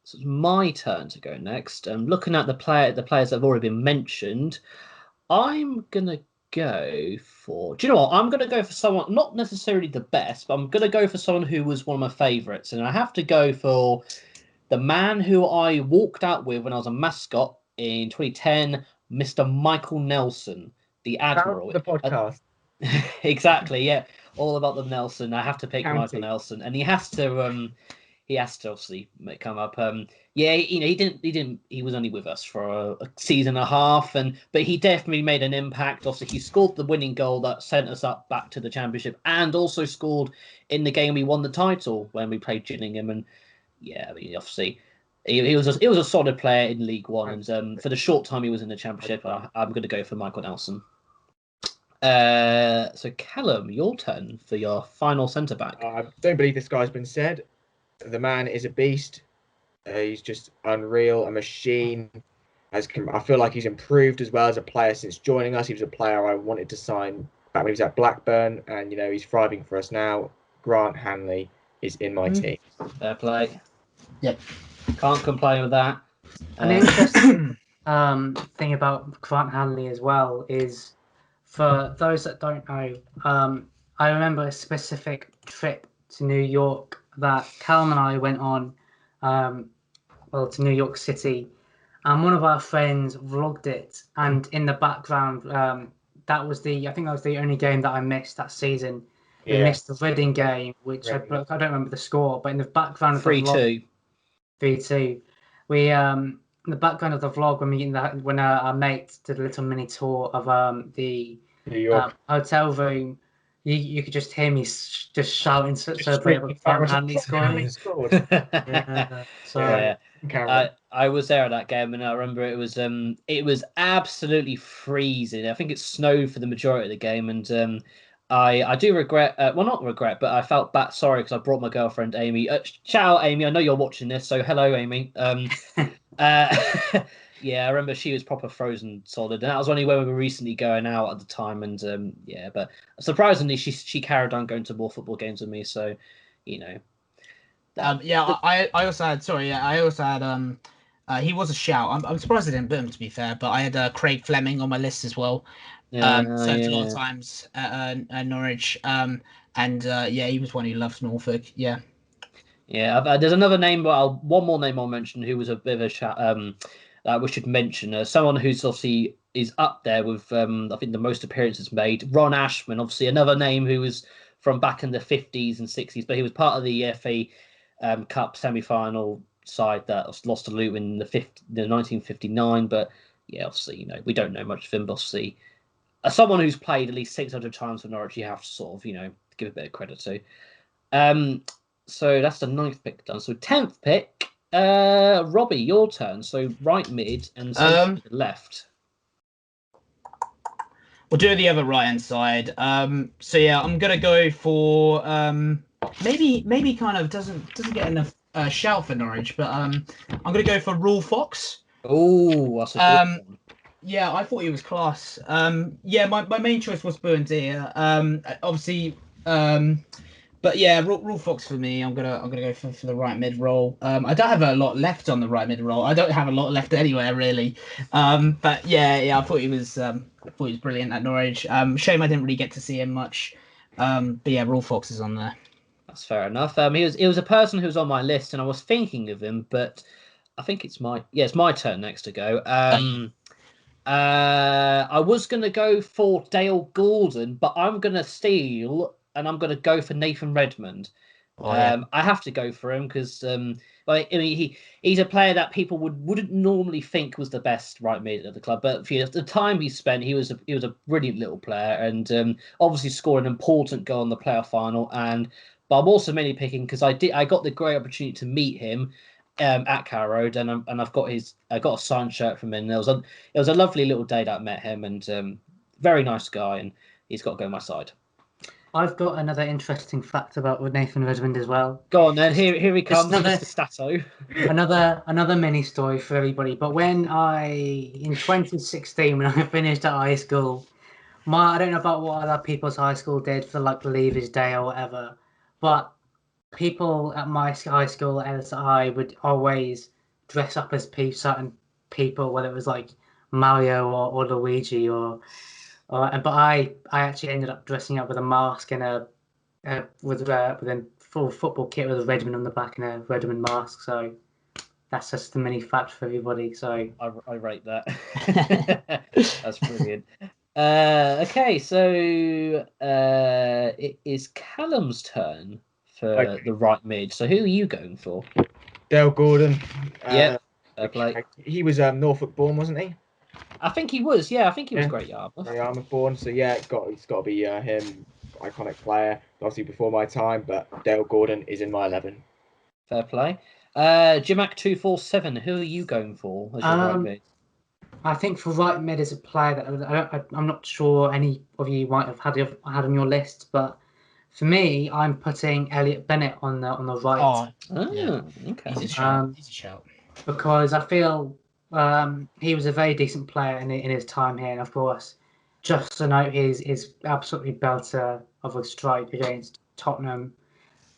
So it's my turn to go next. Looking at the players that have already been mentioned, I'm gonna go for. Do you know what? I'm gonna go for someone not necessarily the best, but I'm gonna go for someone who was one of my favourites, and I have to go for the man who I walked out with when I was a mascot in 2010, Mr. Michael Nelson, the Admiral. The podcast. Exactly. Yeah, all about the Nelson. I have to pick County. Michael Nelson, and he has to. He has to obviously come up. He didn't. He was only with us for a season and a half, but he definitely made an impact. Obviously, he scored the winning goal that sent us up back to the Championship, and also scored in the game we won the title when we played Gillingham. And obviously, he was a solid player in League One, and for the short time he was in the Championship, I'm going to go for Michael Nelson. So Callum, your turn for your final centre back. I don't believe this guy's been said. The man is a beast. He's just unreal, a machine. I feel like he's improved as well as a player since joining us. He was a player I wanted to sign back when he was at Blackburn, and he's thriving for us now. Grant Hanley is in my team. Fair play. Yep. Can't complain with that. An interesting thing about Grant Hanley as well is, for those that don't know, I remember a specific trip to New York that Callum and I went on, to New York City, and one of our friends vlogged it, and in the background, I think that was the only game that I missed that season. We missed the Reading game, which I don't remember the score, but in the background of the vlog, 3-2. We in the background of the vlog when our mates did a little mini tour of the New York hotel room. You could just hear me just shouting celebrating Grant Hanley scoring. I was there at that game, and I remember it was absolutely freezing. I think it snowed for the majority of the game, and I do regret, not regret, but I felt sorry because I brought my girlfriend Amy. Shout out Amy, I know you're watching this, so hello Amy. Yeah, I remember she was proper frozen solid, and that was only when we were recently going out at the time. And but surprisingly, she carried on going to more football games with me. So, I also had. He was a shout. I'm surprised I didn't put him, to be fair, but I had Craig Fleming on my list as well. Served a lot of times at Norwich. He was one who loved Norfolk. Yeah. Yeah, there's another name, but one more name I'll mention who was a bit of a shout. That we should mention, someone who's obviously is up there with I think the most appearances made. Ron Ashman, obviously another name who was from back in the 50s and 60s, but he was part of the FA Cup semi-final side that lost to Luton in the 1959. But yeah, obviously we don't know much of him. But obviously, as someone who's played at least 600 times for Norwich, you have to sort of give a bit of credit to. So that's the 9th pick done. So 10th pick, Robbie, your turn. So right mid and centre left. We'll do the other right hand side. So yeah, I'm gonna go for maybe kind of doesn't get enough shout for Norwich, but I'm gonna go for Raw Fox. Oh, that's a good one. Yeah, I thought he was class. Yeah, my main choice was Buendia. Obviously, but yeah, Raw Fox for me. I'm gonna go for the right mid role. I don't have a lot left on the right mid role. I don't have a lot left anywhere really. But yeah, I thought he was brilliant at Norwich. Shame I didn't really get to see him much. But yeah, Raw Fox is on there. That's fair enough. He was a person who was on my list, and I was thinking of him, but I think it's my turn next to go. I was going to go for Dale Gordon, but I'm going to steal and I'm going to go for Nathan Redmond. I have to go for him because he's a player that people wouldn't normally think was the best right mid at the club, but for the time he spent, he was a brilliant little player, and obviously scored an important goal in the playoff final. But I'm also mainly picking because I got the great opportunity to meet him at Carrow Road, and I got a signed shirt from him. It was a lovely little day that I met him, and very nice guy, and he's got to go my side. I've got another interesting fact about Nathan Redmond as well. Go on then, here he comes, Mr. Stato. another mini story for everybody. But in 2016, when I finished at high school, I don't know about what other people's high school did for like Leavers Day or whatever, but people at my high school at LSI would always dress up as certain people, whether it was like Mario or Luigi but I actually ended up dressing up with a mask and with a full football kit with a Redmond on the back and a Redmond mask. So that's just the mini fact for everybody. So I rate that. That's brilliant. Okay, so it is Callum's turn for the right mid. So who are you going for? Dale Gordon. Yeah, he was Norfolk born, wasn't he? I think he was. Yeah, I think he was Great Yarmouth. Great Yarmouth born. So yeah, it's got to be him. Iconic player, obviously before my time, but Dale Gordon is in my 11. Fair play. Jimac247, who are you going for as your right mid? I think for right mid is a player that I'm not sure any of you might have had on your list, but for me, I'm putting Elliot Bennett on the right. Okay. He's a shout. Because I feel he was a very decent player in his time here, and of course, just to note his absolutely belter of a strike against Tottenham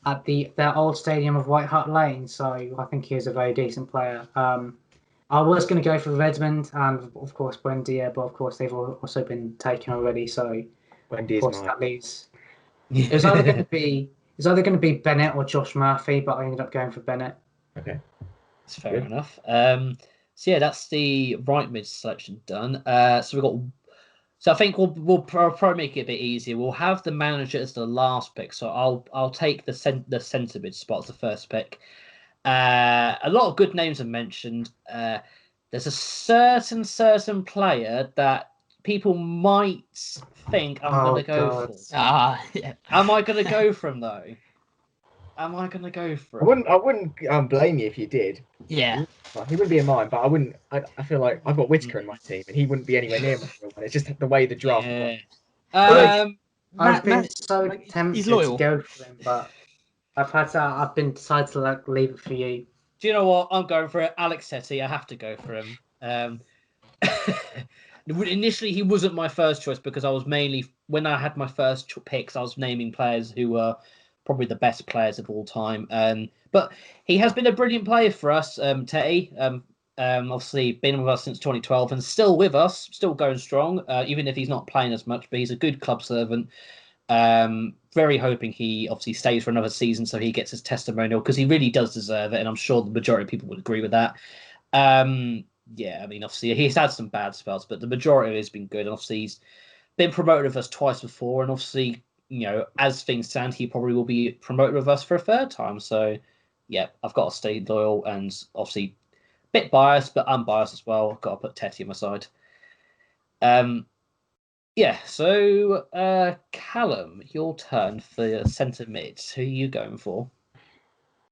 at their old stadium of White Hart Lane. So I think he was a very decent player. I was going to go for Redmond and of course Buendia, but of course they've also been taken already. So Buendia's of course that leaves. It was either going to be Bennett or Josh Murphy, but I ended up going for Bennett. Okay, that's fair enough. So yeah, that's the right mid selection done. So I think we'll probably make it a bit easier. We'll have the manager as the last pick. So I'll take the centre mid spot as the first pick. A lot of good names are mentioned. There's a certain player that people might think I'm going to go for. Am I going to go for him though? Am I going to go for him? I wouldn't blame you if you did. Yeah. He wouldn't be in mine, but I wouldn't. I feel like I've got Whitaker in my team, and he wouldn't be anywhere near my team. It's just the way the draft. Yeah. I've been so tempted to go for him, but I've been decided to leave it for you. Do you know what? I'm going for it. Alex Setti. I have to go for him. Initially, he wasn't my first choice because I was mainly when I had my first picks, I was naming players who were probably the best players of all time. But he has been a brilliant player for us, Tetty. Obviously, been with us since 2012 and still with us, still going strong, even if he's not playing as much. But he's a good club servant. Very hoping he obviously stays for another season so he gets his testimonial because he really does deserve it. And I'm sure the majority of people would agree with that. Yeah, I mean, obviously, he's had some bad spells, but the majority of it has been good. And obviously, he's been promoted with us twice before. And obviously, as things stand, he probably will be promoted with us for a third time. So, yeah, I've got to stay loyal and obviously a bit biased, but unbiased as well. I've got to put Tetty on my side. Yeah, so Callum, your turn for centre mid. Who are you going for?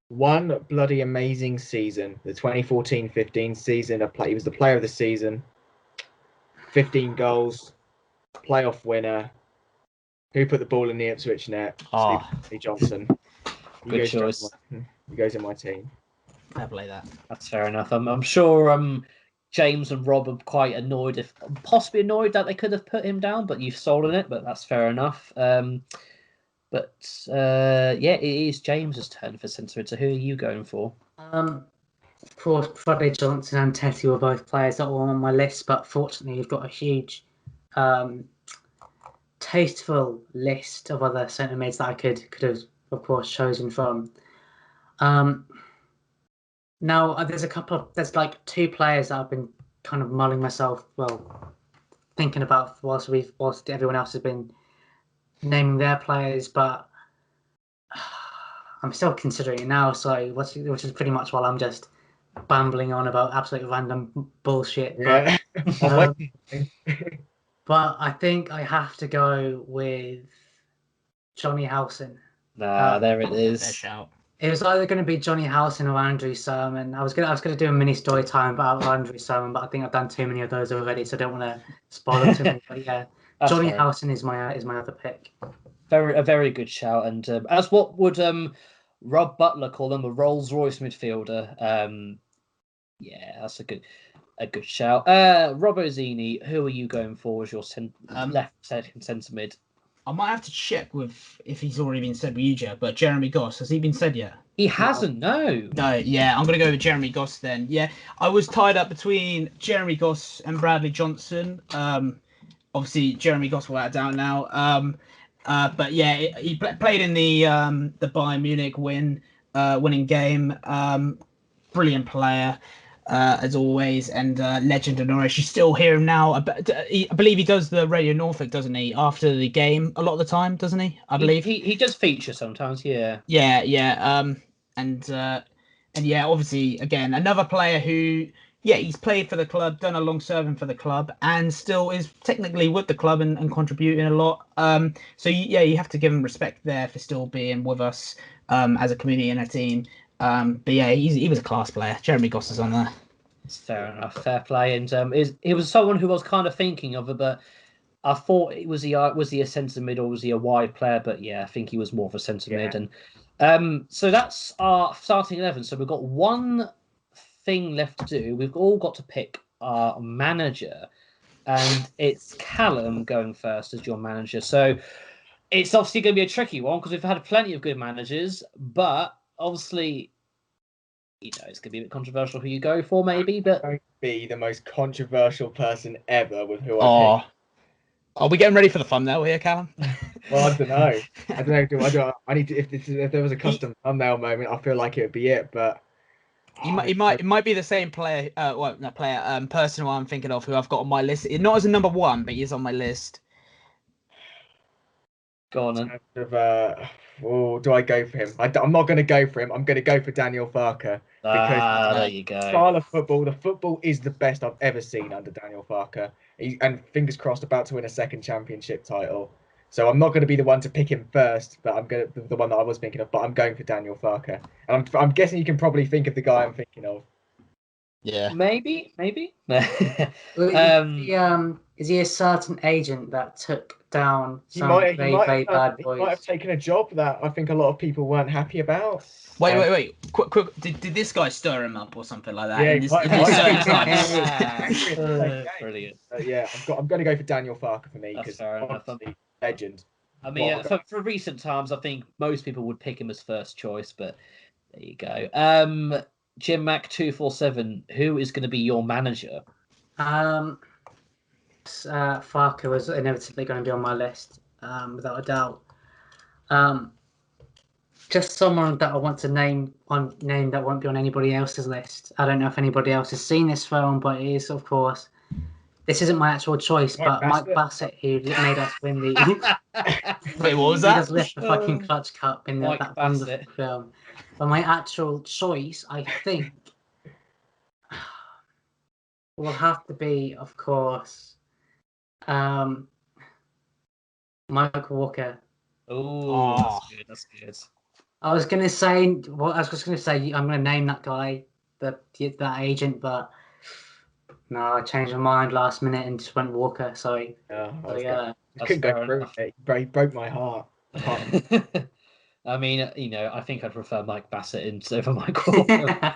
One bloody amazing season, the 2014-15 season. He was the player of the season. 15 goals, playoff winner. Who put the ball in the Ipswich net? Oh. Steve Johnson. Good choice. He goes in my team. Fair play that. That's fair enough. I'm sure James and Rob are quite annoyed, possibly annoyed that they could have put him down, but you've stolen it. But that's fair enough. Yeah, it is James's turn for centre mid. So who are you going for? Of course, Friday Johnson and Tetty were both players that were on my list, but fortunately, you've got a huge, tasteful list of other centre mids that I could have, of course, chosen from. Now, there's like two players that I've been kind of mulling myself, thinking about whilst everyone else has been naming their players, but I'm still considering it now. So, which is pretty much while I'm just bambling on about absolute random bullshit. Yeah. But I think I have to go with Johnny Houlihan. There it Fair is. shout. It was either going to be Johnny Houlihan or Andrew Sermon. I was gonna do a mini story time about Andrew Sermon, but I think I've done too many of those already, so I don't want to spoil them too much. But yeah, Johnny Houlihan is my other pick. A very good shout, and as what would Rob Butler call them, a Rolls Royce midfielder. Yeah, that's a good shout. Robbo Zini, who are you going for as your left centre mid? I might have to check if he's already been said with you, Jeff, but Jeremy Goss, has he been said yet? He hasn't, no. No, yeah, I'm going to go with Jeremy Goss then. Yeah, I was tied up between Jeremy Goss and Bradley Johnson. Obviously, Jeremy Goss without a doubt now. But yeah, he played in the Bayern Munich winning game. Brilliant player. As always, and legend of Norwich. You still hear him now. I believe he does the Radio Norfolk, doesn't he? After the game, a lot of the time, doesn't he? I believe he does feature sometimes. Yeah. Yeah. And yeah, obviously, again, another player who, yeah, he's played for the club, done a long serving for the club, and still is technically with the club and contributing a lot. So yeah, you have to give him respect there for still being with us as a community and a team. But yeah, he was a class player. Jeremy Goss is on there. It's fair enough, fair play. And he was someone who I was kind of thinking of, but I thought was he a centre mid or was he a wide player? But yeah, I think he was more of a centre mid. And so that's our starting 11. So we've got one thing left to do. We've all got to pick our manager, and it's Callum going first as your manager. So it's obviously going to be a tricky one because we've had plenty of good managers, but obviously, it's going to be a bit controversial who you go for, maybe. But I'm going to be the most controversial person ever with who I pick. Are we getting ready for the thumbnail here, Callum? Well, I don't know. I need to. If there was a custom thumbnail moment, I feel like it would be it. But it might be the same player. Person who I'm thinking of, who I've got on my list. Not as a number one, but he's on my list. Go on then. Do I go for him? I'm not going to go for him. I'm going to go for Daniel Farka. Because there you go. Style of football. The football is the best I've ever seen under Daniel Farka. And fingers crossed, about to win a second championship title. So I'm not going to be the one to pick him first, but I'm going to the one that I was thinking of. But I'm going for Daniel Farka. And I'm guessing you can probably think of the guy I'm thinking of. Yeah. Maybe. Is he a certain agent that took down some very bad boys? He might have taken a job that I think a lot of people weren't happy about. Wait. Quick. Did this guy stir him up or something like that? Yeah, brilliant. Yeah, I'm going to go for Daniel Farka for me because legend. I mean, for recent times, I think most people would pick him as first choice, but there you go. Jim Mac 247, who is going to be your manager? Farka was inevitably going to be on my list, without a doubt. Just someone that I want to name, one name that won't be on anybody else's list. I don't know if anybody else has seen this film, but it is, of course. This isn't my actual choice, but Mike Bassett, who made us win the. Wait, what was that? Made us lift the fucking Clutch Cup in that wonderful film. But my actual choice, I think, will have to be, of course, Michael Walker. Oh, that's good. That's good. I was gonna say, well, I was just gonna say, I'm gonna name that guy, that agent, but no, I changed my mind last minute and just went Walker. Sorry. So, yeah, I couldn't go through enough. it. He broke my heart. I mean, I think I'd prefer Mike Bassett over Mike Walker.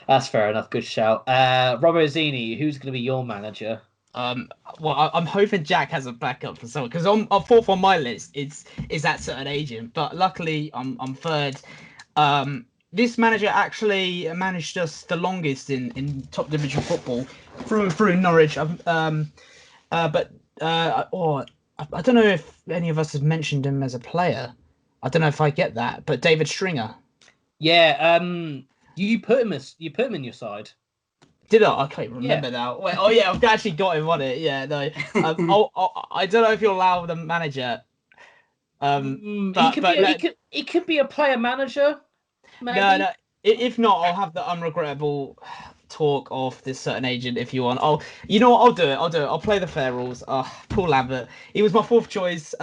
That's fair enough. Good shout. Robbo Zini, who's going to be your manager? Well, I'm hoping Jack has a backup for someone, because I'm fourth on my list. Is that certain agent, but luckily I'm third. This manager actually managed us the longest in top division football through and through Norwich. But I don't know if any of us have mentioned him as a player. I don't know if I get that, but David Stringer. Yeah. You put him in your side. Did I? I can't remember now. Wait, oh yeah, I've actually got him on it. Yeah, no. I don't know if you'll allow the manager. He could be a player manager. Maybe. No. If not, I'll have the unregrettable talk of this certain agent if you want. You know what? I'll do it. I'll play the fair rules. Paul Lambert. He was my fourth choice.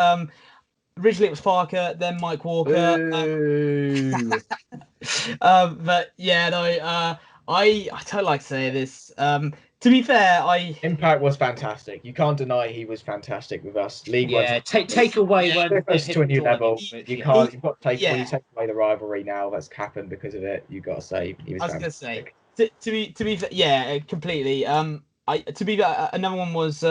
Originally it was Farka, then Mike Walker. But yeah, no. I don't like to say this. To be fair, Impact was fantastic. You can't deny he was fantastic with us. League yeah, take away when us to a new level. You've got to take yeah. when you take away the rivalry now that's happened because of it. You've got to say he was fantastic. Gonna say to be fair, yeah, completely. To be fair, another one was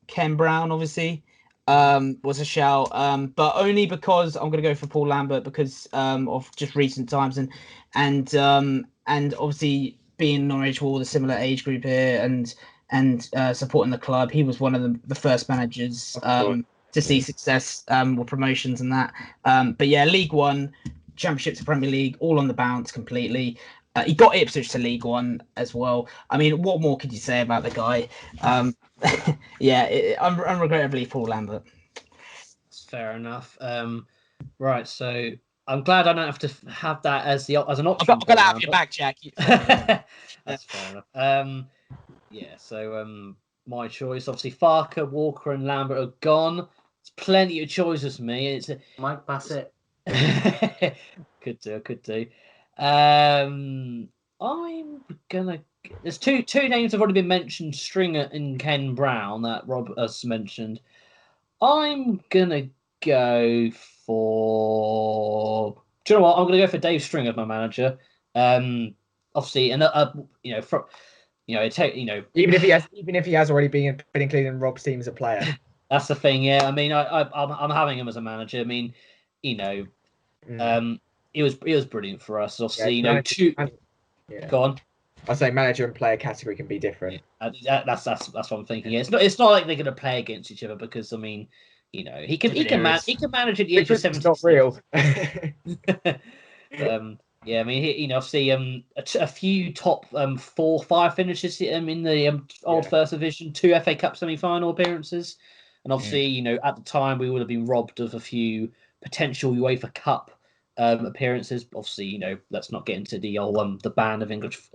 Ken Brown, obviously. Was a shout, but only because I'm going to go for Paul Lambert because of just recent times and obviously being Norwich, we're all the similar age group here and supporting the club. He was one of the first managers to see success with promotions and that. But yeah, League One, Championship to Premier League, all on the bounce completely. He got Ipswich to League One as well. I mean, what more could you say about the guy? Yeah, unregrettably Paul Lambert. That's fair enough. Right, so I'm glad I don't have to have that as an option. I've got to have your back, Jack. That's fair enough. Yeah, so my choice, obviously, Farka, Walker, and Lambert are gone. It's plenty of choices for me. It's Mike Bassett. Could do. I'm gonna. There's two names have already been mentioned: Stringer and Ken Brown that Rob has mentioned. I'm gonna go for. Do you know what? I'm gonna go for Dave Stringer as my manager. Obviously, and even if he has already been included in Rob's team as a player. That's the thing. Yeah, I mean, I'm having him as a manager. I mean, it was brilliant for us. Obviously, Go on. I say manager and player category can be different. That's what I'm thinking. Yeah, it's not like they're going to play against each other because I mean, he can manage at the age of 70. It's not real. Yeah, I mean, obviously, a few top 4-5 finishes in the old First Division, 2 FA Cup semi-final appearances, and obviously, at the time we would have been robbed of a few potential UEFA Cup appearances. Obviously, let's not get into the old the ban of English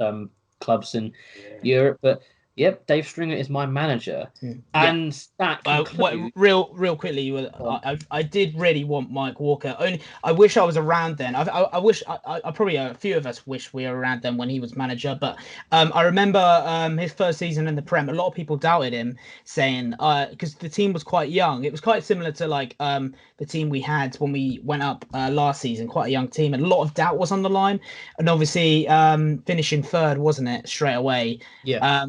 clubs in Europe, but yep, Dave Stringer is my manager, and that concludes... real quickly. I did really want Mike Walker. Only I wish I was around then. I wish I probably a few of us wish we were around then when he was manager. But I remember his first season in the Prem. A lot of people doubted him, saying because the team was quite young. It was quite similar to like the team we had when we went up last season. Quite a young team, and a lot of doubt was on the line. And obviously finishing third, wasn't it, straight away? Yeah.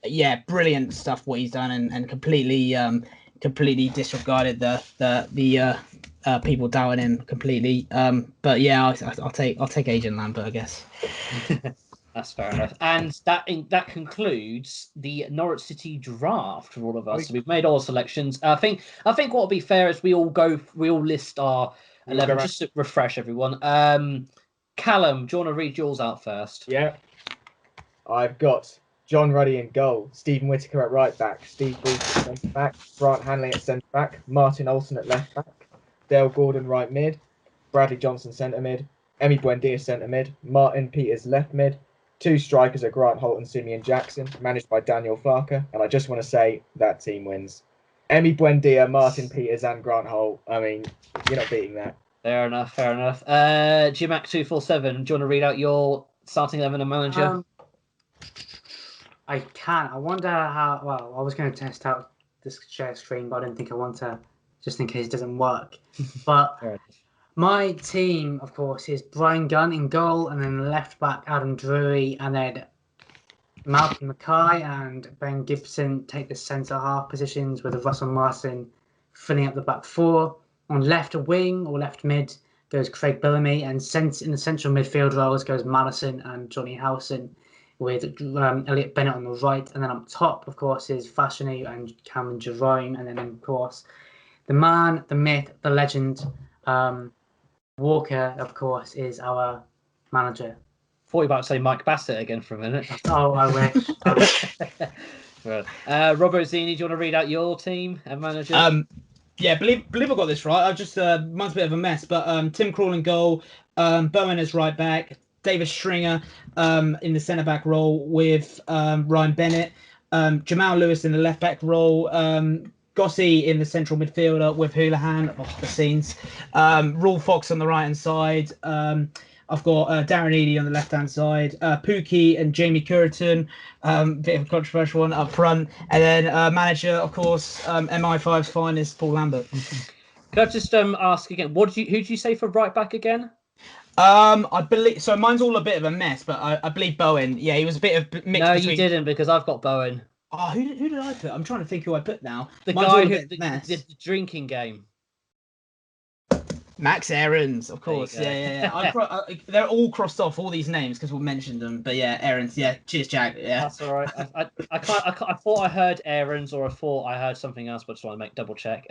Yeah, brilliant stuff what he's done, and completely disregarded the people doubting him completely. But yeah, I'll take Agent Lambert, I guess. That's fair enough. And that concludes the Norwich City draft for all of us. So we've made all selections. I think what will be fair is we all list our 11 just to refresh everyone. Callum, do you want to read yours out first? Yeah, I've got John Ruddy in goal, Stephen Whitaker at right back, Steve Bruce at centre back, Grant Hanley at centre back, Martin Olsen at left back, Dale Gordon right mid, Bradley Johnson centre mid, Emi Buendia centre mid, Martin Peters left mid, 2 strikers are Grant Holt and Simeon Jackson, managed by Daniel Farka, and I just want to say that team wins. Emi Buendia, Martin Peters, and Grant Holt. I mean, you're not beating that. Fair enough. Jimac247, do you want to read out your starting 11 and manager? I can. I wonder how. Well, I was going to test out this share screen, but I didn't think I want to, just in case it doesn't work. But my team, of course, is Brian Gunn in goal, and then left back Adam Drury, and then Malcolm Mackay and Ben Gibson take the centre half positions, with Russell Martin filling up the back four. On left wing or left mid goes Craig Bellamy, and in the central midfield roles goes Madison and Johnny Howson, with Elliot Bennett on the right. And then up top, of course, is Fashanu and Cameron Jerome. And then, of course, the man, the myth, the legend, Walker, of course, is our manager. Thought you were about to say Mike Bassett again for a minute. Oh, I wish. Right. Robert Zini, do you want to read out your team and manager? Yeah, believe I got this right. I just mine's a bit of a mess, but Tim Krul in goal, Bowen as right back, David Stringer in the centre back role with Ryan Bennett, Jamal Lewis in the left back role, Gossie in the central midfielder with Houlihan. Oh, the scenes. Raul Fox on the right hand side. I've got Darren Eady on the left-hand side, Pookie and Jamie Curtin, bit of a controversial one up front, and then manager, of course, MI5's finest, Paul Lambert. Can I just ask again? Who did you say for right back again? I believe so. Mine's all a bit of a mess, but I believe Bowen. Yeah, he was a bit of mix. No, between... you didn't, because I've got Bowen. Oh, who did I put? I'm trying to think who I put now. The Mine's guy all a who bit of a mess. the drinking game. Max Aarons, of course. Yeah. They're all crossed off, all these names, because we mentioned them. But yeah, Aarons. Yeah, cheers, Jack. Yeah, that's all right. I thought I heard Aarons, or I thought I heard something else, but I just want to double check.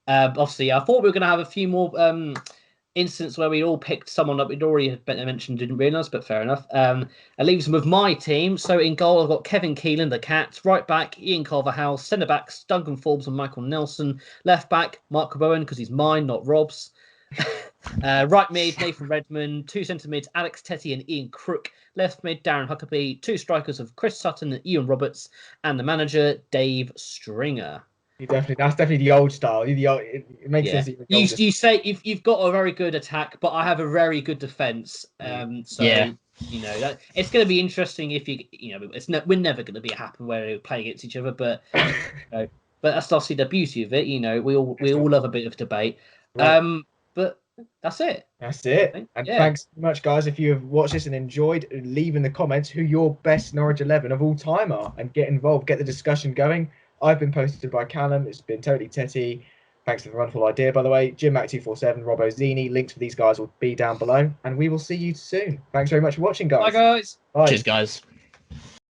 Obviously, I thought we were going to have a few more instances where we all picked someone that we'd already mentioned, didn't realise, but fair enough. It leaves them with my team. So in goal, I've got Kevin Keelan, the Cat. Right back, Ian Culverhouse. Centre backs, Duncan Forbes and Michael Nelson. Left back, Mark Bowen, because he's mine, not Rob's. Right mid, Nathan Redmond. Two centre mids, Alex Tetty and Ian Crook. Left mid, Darren Huckabee. Two strikers of Chris Sutton and Ian Roberts. And the manager, Dave Stringer. That's definitely the old style. It makes sense. You say you've got a very good attack, but I have a very good defence. So yeah. You know that it's going to be interesting if we're never going to be happy where we play against each other, but but that's obviously the beauty of it. You know, we all love a bit of debate. Right. But that's it. That's it. And thanks so much, guys. If you have watched this and enjoyed, leave in the comments who your best Norwich 11 of all time are, and get involved, get the discussion going. I've been posted by Callum. It's been totally Tetty. Thanks for the wonderful idea, by the way. JimMac247, Robbo Zini. Links for these guys will be down below. And we will see you soon. Thanks very much for watching, guys. Bye, guys. Bye. Cheers, guys.